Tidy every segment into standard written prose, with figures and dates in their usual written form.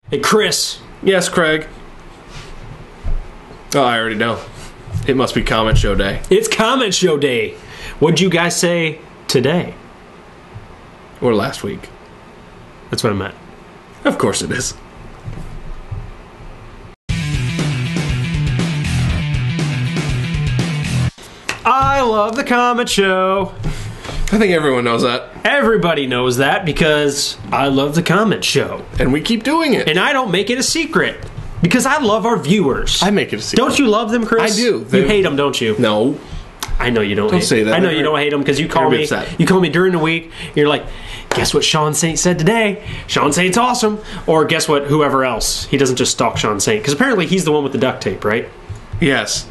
Hey, Chris. Yes, Craig. Oh, I already know. It must be comment show day. It's comment show day. What'd you guys say today? Or last week. That's what I meant. Of course it is. I love the comment show. I think everyone knows that. Everybody knows that because I love the comment show. And we keep doing it. And I don't make it a secret because I love our viewers. I make it a secret. Don't you love them, Chris? I do. You hate them, don't you? No. I know you don't. Don't say that. I know you don't hate them because you call me. Upset. You call me during the week. You're like, guess what Sean Saint said today? Sean Saint's awesome. Or guess what? Whoever else. He doesn't just stalk Sean Saint because apparently he's the one with the duct tape, right? Yes.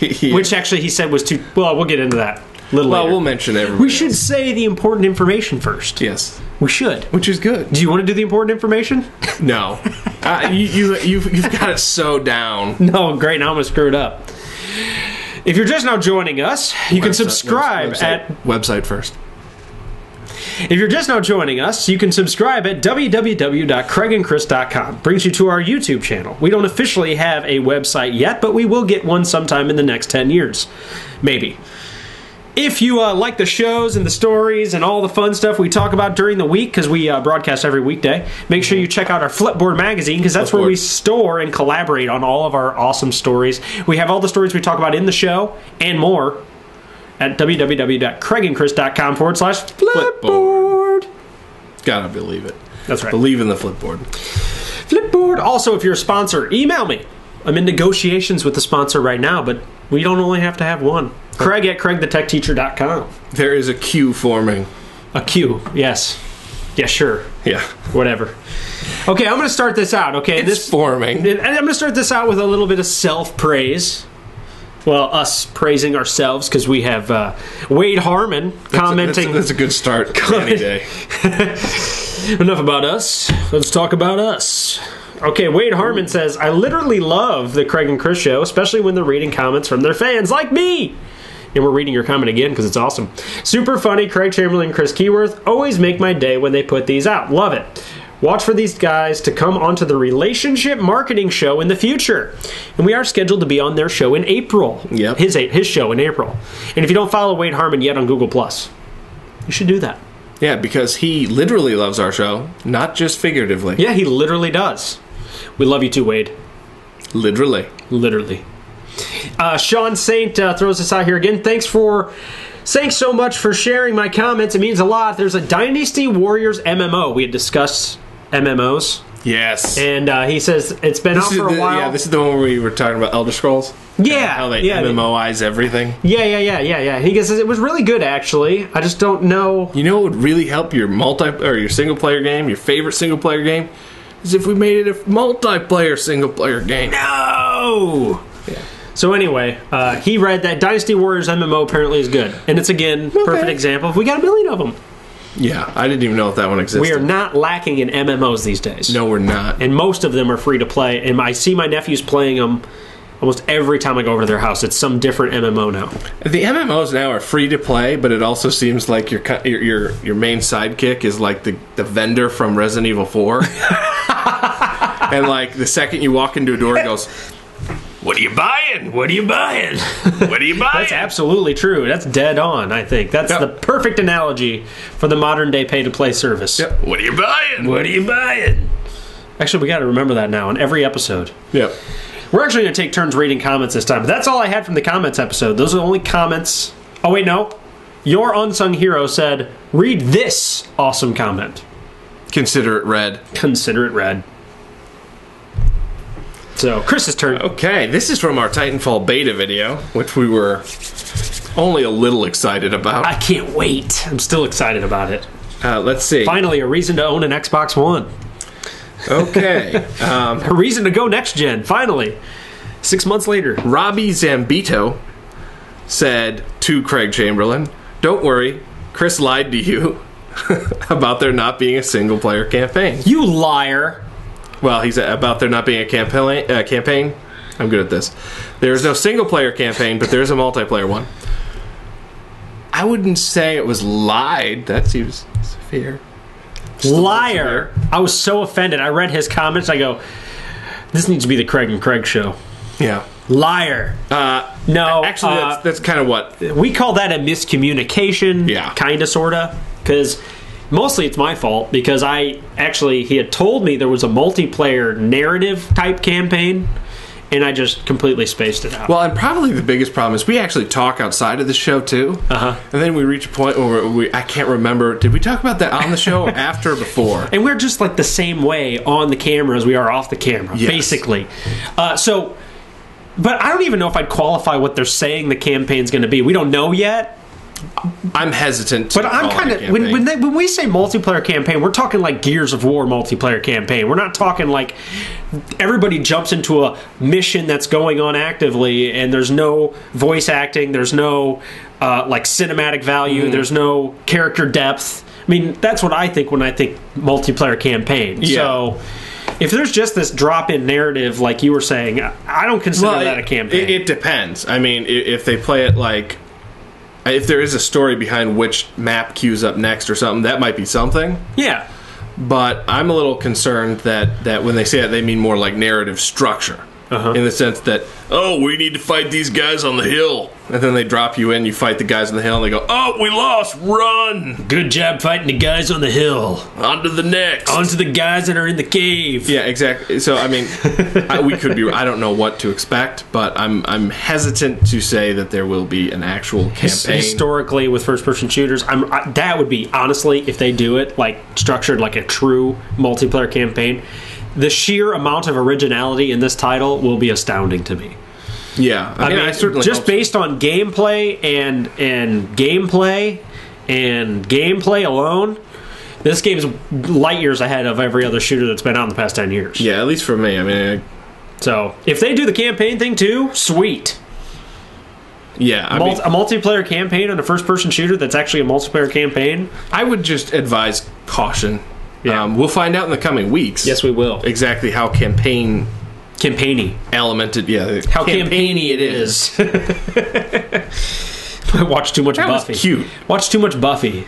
Which actually he said was too. Well, we'll get into that a little later. We'll mention everything. We should say the important information first. Yes. We should. Which is good. Do you want to do the important information? No. You've got it so down. No, great. Now I'm going to screw it up. If you're just now joining us, you can subscribe at... Website first. If you're just now joining us, you can subscribe at www.craigandchris.com. Brings you to our YouTube channel. We don't officially have a website yet, but we will get one sometime in the next 10 years. Maybe. If you like the shows and the stories and all the fun stuff we talk about during the week, because we broadcast every weekday, make sure you check out our Flipboard magazine, because that's where we store and collaborate on all of our awesome stories. We have all the stories we talk about in the show and more at www.craigandchris.com/Flipboard. Gotta believe it. That's right. Believe in the Flipboard. Flipboard. Also, if you're a sponsor, email me. I'm in negotiations with the sponsor right now, but we don't only have to have one. Craig at craigthetechteacher.com. There is a queue forming. A queue, yes. Yeah, sure. Yeah. Whatever. Okay, I'm going to start this out, okay? It's forming. And I'm going to start this out with a little bit of self-praise. Well, us praising ourselves, because we have Wade Harmon commenting. That's a good start any day. Enough about us. Let's talk about us. Okay, Wade Harmon says, I literally love the Craig and Chris show, especially when they're reading comments from their fans like me. And we're reading your comment again because it's awesome. Super funny, Craig Chamberlain, Chris Keyworth. Always make my day when they put these out. Love it. Watch for these guys to come onto the relationship marketing show in the future. And we are scheduled to be on their show in April. Yep. His show in April. And if you don't follow Wade Harmon yet on Google+, you should do that. Yeah, because he literally loves our show, not just figuratively. Yeah, he literally does. We love you too, Wade. Literally. Literally. Sean Saint throws us out here again. Thanks so much for sharing my comments. It means a lot. There's a Dynasty Warriors MMO. We had discussed MMOs. Yes. And he says it's been out for a while. Yeah, this is the one where we were talking about Elder Scrolls. Yeah. How they MMOize everything. Yeah. He says it was really good, actually. I just don't know. You know what would really help your your single-player game, your favorite single-player game? Is if we made it a multiplayer single-player game. No! Yeah. So anyway, he read that Dynasty Warriors MMO apparently is good. And it's, again, perfect example. We got 1 million of them. Yeah, I didn't even know if that one existed. We are not lacking in MMOs these days. No, we're not. And most of them are free to play. And I see my nephews playing them almost every time I go over to their house. It's some different MMO now. The MMOs now are free to play, but it also seems like your main sidekick is like the vendor from Resident Evil 4. And like the second you walk into a door, it goes, "What are you buying? What are you buying? What are you buying?" That's absolutely true. That's dead on, I think. That's the perfect analogy for the modern day pay-to-play service. Yep. What are you buying? What are you buying? Actually, we got to remember that now in every episode. Yep. We're actually going to take turns reading comments this time. But that's all I had from the comments episode. Those are the only comments. Oh, wait, no. Your unsung hero said, read this awesome comment. Consider it read. Consider it read. So, Chris's turn. Okay, this is from our Titanfall beta video, which we were only a little excited about. I can't wait. I'm still excited about it. Let's see. Finally, a reason to own an Xbox One. Okay. A reason to go next gen, finally. 6 months later. Robbie Zambito said to Craig Chamberlain, "Don't worry, Chris lied to you about there not being a single-player campaign." You liar. Well, he said about there not being a campaign. I'm good at this. There's no single-player campaign, but there's a multiplayer one. I wouldn't say it was lied. That seems fair. Liar. I was so offended. I read his comments. I go, this needs to be the Craig and Craig show. Yeah. Liar. No. Actually, that's kind of what... We call that a miscommunication. Yeah. Kind of, sort of. Because mostly it's my fault. Because he had told me there was a multiplayer narrative type campaign. And I just completely spaced it out. Well, and probably the biggest problem is we actually talk outside of the show, too. Uh-huh. And then we reach a point where I can't remember. Did we talk about that on the show or after or before? And we're just like the same way on the camera as we are off the camera, yes. basically. But I don't even know if I'd qualify what they're saying the campaign's going to be. We don't know yet. I'm hesitant to But I'm kind of... When we say multiplayer campaign, we're talking like Gears of War multiplayer campaign. We're not talking like everybody jumps into a mission that's going on actively and there's no voice acting, there's no like cinematic value, there's no character depth. I mean, that's what I think when I think multiplayer campaign. Yeah. So... if there's just this drop-in narrative, like you were saying, I don't consider that a campaign. It depends. I mean, if they play it like... if there is a story behind which map queues up next or something, that might be something. Yeah. But I'm a little concerned that when they say that, they mean more like narrative structure. Uh-huh. In the sense that, oh, we need to fight these guys on the hill. And then they drop you in, you fight the guys on the hill, and they go, oh, we lost, run! Good job fighting the guys on the hill. On to the next. On to the guys that are in the cave. Yeah, exactly. So, I mean, we could be, I don't know what to expect, but I'm hesitant to say that there will be an actual campaign. Historically, with first-person shooters, that would be, honestly, if they do it, like, structured like a true multiplayer campaign, the sheer amount of originality in this title will be astounding to me. Yeah, I mean, I certainly just based on gameplay and gameplay alone, this game's light years ahead of every other shooter that's been out in the past 10 years. Yeah, at least for me. I mean, so if they do the campaign thing too, sweet. Yeah, a multiplayer campaign on a first-person shooter that's actually a multiplayer campaign. I would just advise caution. Yeah. We'll find out in the coming weeks. Yes, we will. Exactly how campaigny elemented. Yeah, how campaigny it is. Watch too much Buffy. Was cute. Watch too much Buffy.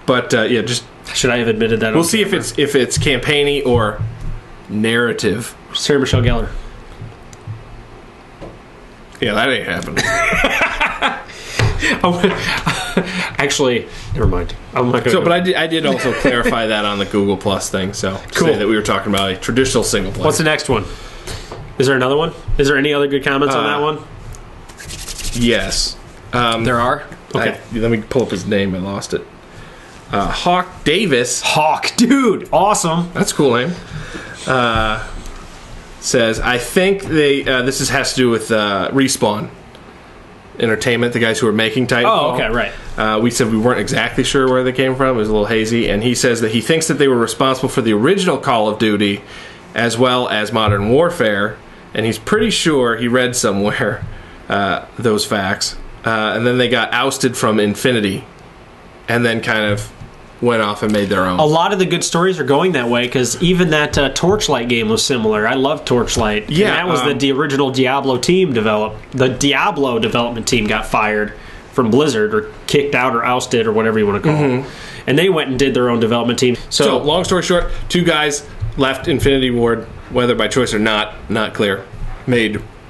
But yeah, just should I have admitted that? We'll see if it's campaigny or narrative. Sarah Michelle Gellar. Yeah, that ain't happening. Actually, never mind. I'm not going. But I did also clarify that on the Google Plus thing. So cool. Say that we were talking about a traditional single player. What's the next one? Is there another one? Is there any other good comments on that one? Yes, there are. Okay, let me pull up his name. I lost it. Hawk Davis. Hawk, dude, awesome. That's a cool name. Says, I think this has to do with Respawn Entertainment, the guys who are making Titanfall. Oh, okay, right. We said we weren't exactly sure where they came from. It was a little hazy. And he says that he thinks that they were responsible for the original Call of Duty as well as Modern Warfare. And he's pretty sure he read somewhere those facts. And then they got ousted from Infinity. And then kind of went off and made their own. A lot of the good stories are going that way, because even that Torchlight game was similar. I love Torchlight. Yeah, and that was the original Diablo team developed. The Diablo development team got fired from Blizzard, or kicked out, or ousted, or whatever you want to call it. And they went and did their own development team. So long story short, two guys left Infinity Ward, whether by choice or not clear.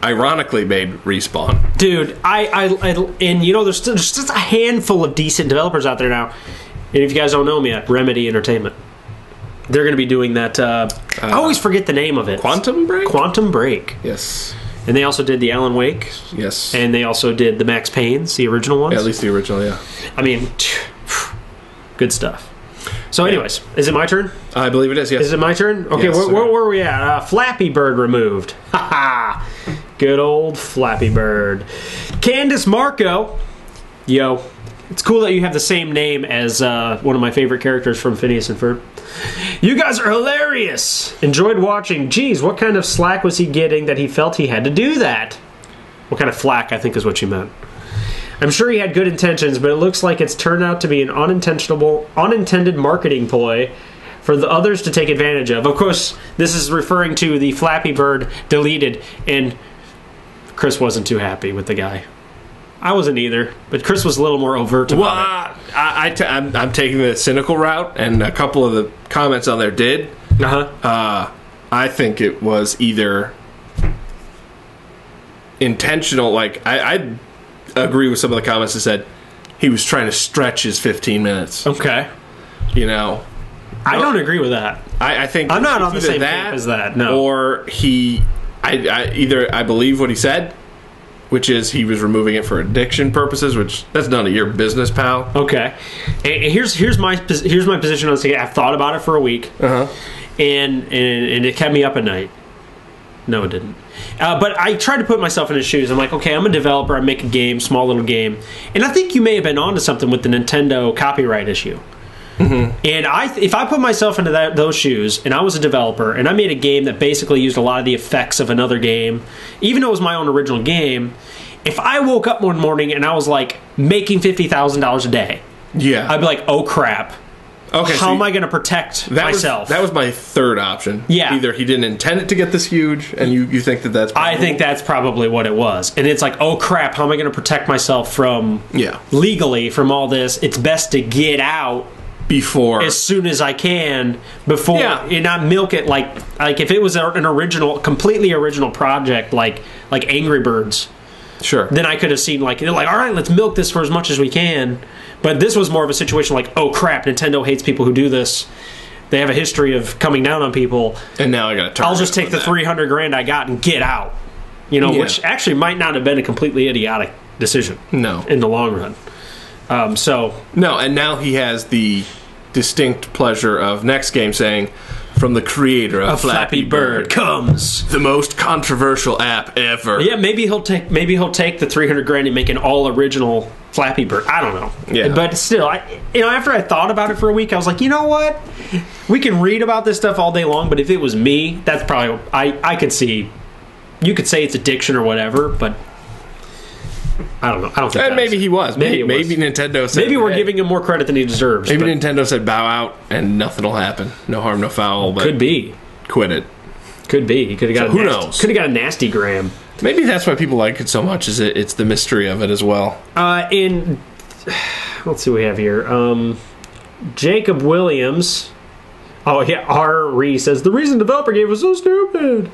Ironically made Respawn. Dude, and you know, there's just a handful of decent developers out there now. And if you guys don't know me yet, Remedy Entertainment. They're going to be doing that. I always forget the name of it. Quantum Break? Quantum Break. Yes. And they also did the Alan Wake. Yes. And they also did the Max Paynes, the original ones. Yeah, at least the original, yeah. I mean, good stuff. So anyways, is it my turn? I believe it is, yes. Is it my turn? Okay, yes, where were we at? Flappy Bird removed. Ha ha! Good old Flappy Bird. Candace Marco. Yo. It's cool that you have the same name as one of my favorite characters from Phineas and Ferb. You guys are hilarious. Enjoyed watching. Geez, what kind of slack was he getting that he felt he had to do that? What kind of flack, I think is what you meant. I'm sure he had good intentions, but it looks like it's turned out to be an unintended marketing ploy for the others to take advantage of. Of course, this is referring to the Flappy Bird deleted, and Chris wasn't too happy with the guy. I wasn't either, but Chris was a little more overt about it. I'm taking the cynical route, and a couple of the comments on there did. I think it was either intentional. Like I agree with some of the comments that said he was trying to stretch his 15 minutes. Okay. You know, I don't agree with that. I think I'm not on the same page as that. No. Or I believe what he said, which is he was removing it for addiction purposes, which that's none of your business, pal. Okay. And here's my position on this. I've thought about it for a week. And it kept me up at night. No, it didn't. But I tried to put myself in his shoes. I'm like, okay, I'm a developer. I make a game, small little game. And I think you may have been onto something with the Nintendo copyright issue. And if I put myself into those shoes, and I was a developer, and I made a game that basically used a lot of the effects of another game, even though it was my own original game, if I woke up one morning and I was like making $50,000 a day, I'd be like, oh crap. Okay, how am I going to protect myself? That was my third option. Yeah. Either he didn't intend it to get this huge, and you think that's probably... I think that's probably what it was. And it's like, oh crap, how am I going to protect myself from... legally from all this? It's best to get out... before... as soon as I can, before... and not milk it like if it was an original, completely original project, like Angry Birds... Sure. Then I could have seen, like, they're like, all right, let's milk this for as much as we can. But this was more of a situation like, oh, crap, Nintendo hates people who do this. They have a history of coming down on people. And now I got to turn. I'll just take the $300,000 I got and get out. You know, which actually might not have been a completely idiotic decision. No. In the long run. No, and now he has the distinct pleasure of next game saying... from the creator of Flappy Bird comes the most controversial app ever. Yeah, maybe he'll take the $300,000 and make an all original Flappy Bird. I don't know. Yeah, but still, after I thought about it for a week, I was like, you know what? We can read about this stuff all day long, but if it was me, that's probably I could see. You could say it's addiction or whatever, but I don't know. I don't think. And maybe he was. Maybe Nintendo said. Maybe we're giving him more credit than he deserves. Maybe Nintendo said bow out and nothing will happen. No harm, no foul. But could be. Quit it. Could be. He could have got. Who knows? Could have got a nasty gram. Maybe that's why people like it so much. Is it's the mystery of it as well. Let's see what we have here. Jacob Williams. Oh yeah, R. says the reason developer game was so stupid.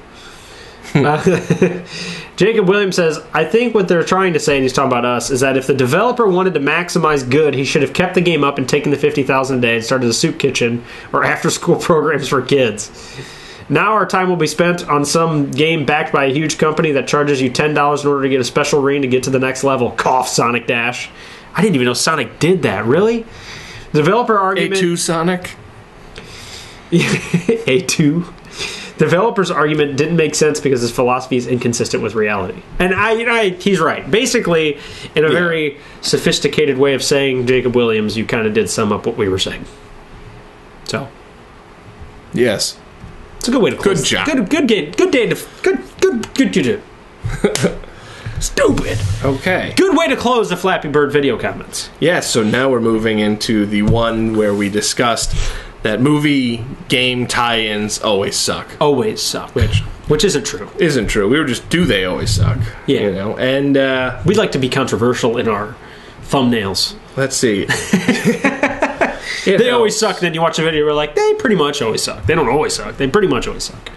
Jacob Williams says, I think what they're trying to say, and he's talking about us, is that if the developer wanted to maximize good, he should have kept the game up and taken the $50,000 a day and started a soup kitchen or after-school programs for kids. Now our time will be spent on some game backed by a huge company that charges you $10 in order to get a special ring to get to the next level. Cough, Sonic Dash. I didn't even know Sonic did that. Really? Developer argument... A2 Sonic? A2? Developer's argument didn't make sense because his philosophy is inconsistent with reality. And he's right. Basically, in a very sophisticated way of saying Jacob Williams, you kind of did sum up what we were saying. So. Yes. It's a good way to close. Good job. Good game. Good day to... Good. Stupid. Okay. Good way to close the Flappy Bird video comments. Yes, so now we're moving into the one where we discussed... that movie game tie-ins always suck. Always suck. Which isn't true. Isn't true. We were just, do they always suck? Yeah. You know, and... we'd like to be controversial in our thumbnails. Let's see. They always suck, then you watch a video, we're like, they pretty much always suck. They don't always suck. They pretty much always suck.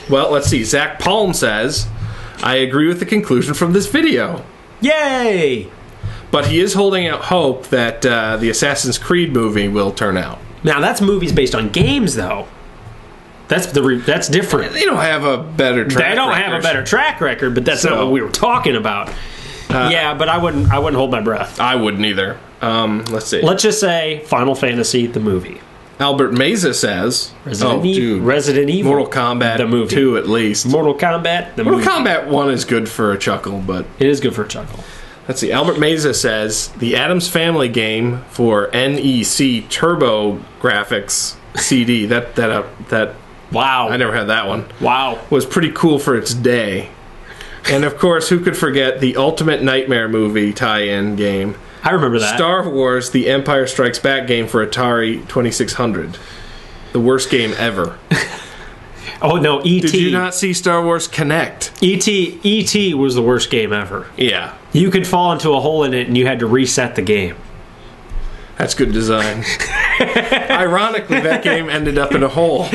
Well, let's see. Zach Palm says, I agree with the conclusion from this video. Yay! But he is holding out hope that the Assassin's Creed movie will turn out. Now, that's movies based on games, though. That's different. They don't have a better track record. They don't have a better track record, but that's not what we were talking about. But I wouldn't hold my breath. I wouldn't either. Let's see. Let's just say Final Fantasy, the movie. Albert Meza says... Resident Evil. Mortal Kombat the movie. 2, at least. Mortal Kombat, the movie. Mortal Kombat 1 is good for a chuckle, but... It is good for a chuckle. Let's see. Albert Meza says the Addams Family game for NEC Turbo Graphics CD. That wow. I never had that one. Wow. Was pretty cool for its day. And of course, who could forget the Ultimate Nightmare movie tie-in game? I remember that. Star Wars: The Empire Strikes Back game for Atari 2600. The worst game ever. Oh no, E.T. Did you not see Star Wars Connect? E.T. was the worst game ever. Yeah. You could fall into a hole in it and you had to reset the game. That's good design. Ironically, that game ended up in a hole.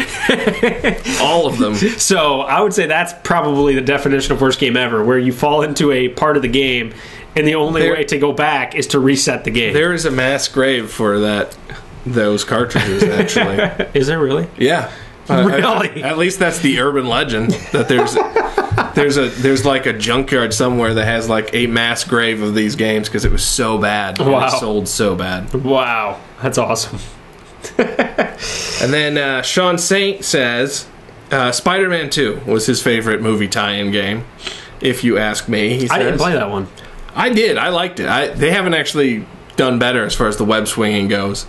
All of them. So I would say that's probably the definition of worst game ever, where you fall into a part of the game and the only way to go back is to reset the game. There is a mass grave for those cartridges, actually. Is there really? Yeah. Really? At least that's the urban legend, that there's like a junkyard somewhere that has like a mass grave of these games because it was so bad. Wow. It sold so bad. Wow. That's awesome. And then Sean Saint says Spider-Man 2 was his favorite movie tie-in game, if you ask me. He says. I didn't play that one. I did. I liked it. They haven't actually done better as far as the web swinging goes.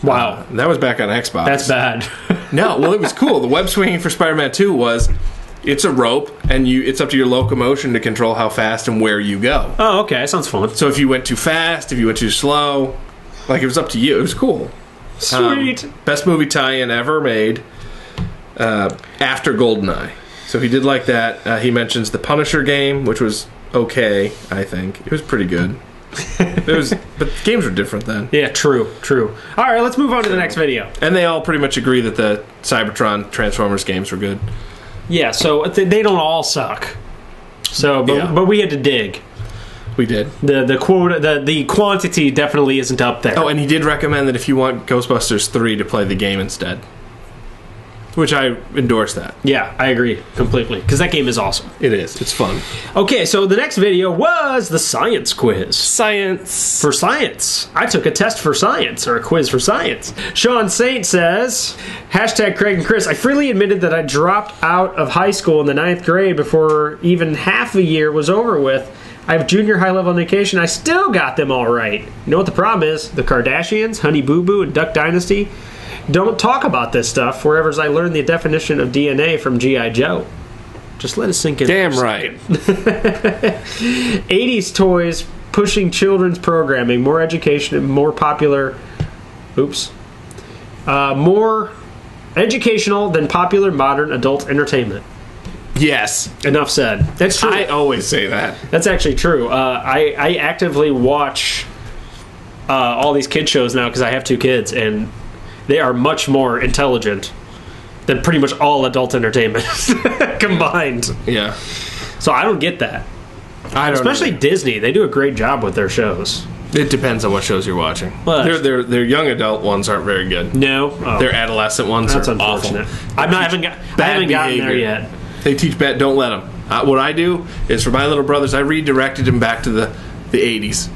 Wow. That was back on Xbox. That's bad. No, well, it was cool. The web swinging for Spider-Man 2 was, it's a rope, and it's up to your locomotion to control how fast and where you go. Oh, okay. That sounds fun. So if you went too fast, if you went too slow, like, it was up to you. It was cool. Sweet. Best movie tie-in ever made after GoldenEye. So he did like that. He mentions the Punisher game, which was okay, I think. It was pretty good. But games were different then. Yeah, true. All right, let's move on to the next video. And they all pretty much agree that the Cybertron Transformers games were good. Yeah, so they don't all suck. So, but we had to dig. We did. The quota, the quantity definitely isn't up there. Oh, and he did recommend that if you want Ghostbusters 3 to play the game instead. Which I endorse that. Yeah, I agree completely, because that game is awesome. It is. It's fun. Okay, so the next video was the science quiz. Science. For science. I took a test for science, or a quiz for science. Sean Saint says, hashtag Craig and Chris, I freely admitted that I dropped out of high school in the 9th grade before even half a year was over with. I have junior high-level education. I still got them all right. You know what the problem is? The Kardashians, Honey Boo Boo, and Duck Dynasty don't talk about this stuff, whereas I learned the definition of DNA from G.I. Joe. Just let it sink in. Damn right. 80s toys pushing children's programming, more education, and more popular... more educational than popular modern adult entertainment. Yes. Enough said. That's true. I always say that. That's actually true. I actively watch all these kid shows now because I have 2 kids, and they are much more intelligent than pretty much all adult entertainment combined. Yeah. So I don't get that. I don't Especially know. Disney. They do a great job with their shows. It depends on what shows you're watching. Well, their young adult ones aren't very good. No. Oh. Their adolescent ones That's are unfortunate. awful. I haven't gotten there yet. They teach bad. Don't let them. What I do is, for my little brothers, I redirected them back to the 80s.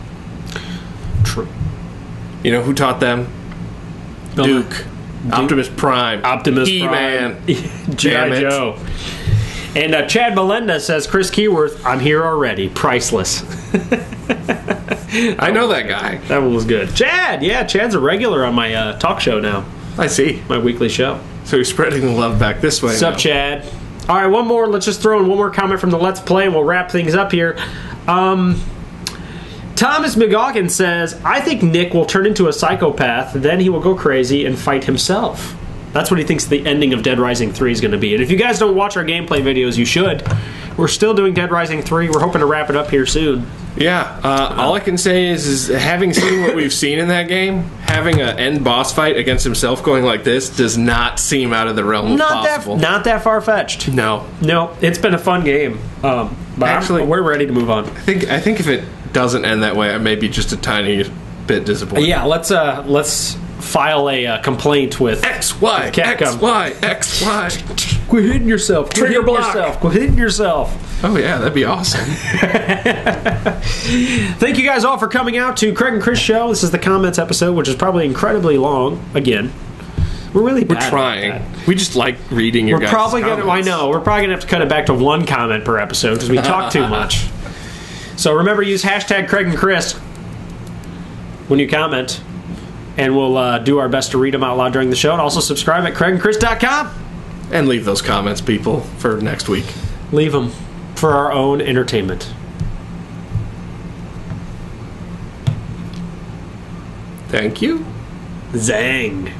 True. You know who taught them? Duke. Optimus Prime. He-Man. G.I. Joe. And Chad Melendez says, Chris Keyworth, I'm here already. Priceless. I know that guy. That one was good. Chad! Yeah, Chad's a regular on my talk show now. I see. My weekly show. So he's spreading the love back this way. What's up, Chad? All right, one more. Let's just throw in one more comment from the Let's Play, and we'll wrap things up here. Thomas McGawkin says, I think Nick will turn into a psychopath, then he will go crazy and fight himself. That's what he thinks the ending of Dead Rising 3 is going to be. And if you guys don't watch our gameplay videos, you should. We're still doing Dead Rising 3. We're hoping to wrap it up here soon. Yeah, all I can say is having seen what we've seen in that game, having an end boss fight against himself going like this does not seem out of the realm of possible. Not that far-fetched. No. No, it's been a fun game. But actually, we're ready to move on. I think if it doesn't end that way, I may be just a tiny bit disappointed. Yeah, let's file a complaint with XY, XY, XY. Quit hitting yourself. Trigger block. Quit hitting yourself. Oh yeah, that'd be awesome. Thank you guys all for coming out to Craig and Chris Show. This is the comments episode, which is probably incredibly long. Again, we're trying. At that. We just like reading your guys' comments. I know. We're probably gonna have to cut it back to 1 comment per episode because we talk too much. So remember, use hashtag Craig and Chris when you comment, and we'll do our best to read them out loud during the show. And also subscribe at craigandchris.com. And leave those comments, people, for next week. Leave them for our own entertainment. Thank you. Zang.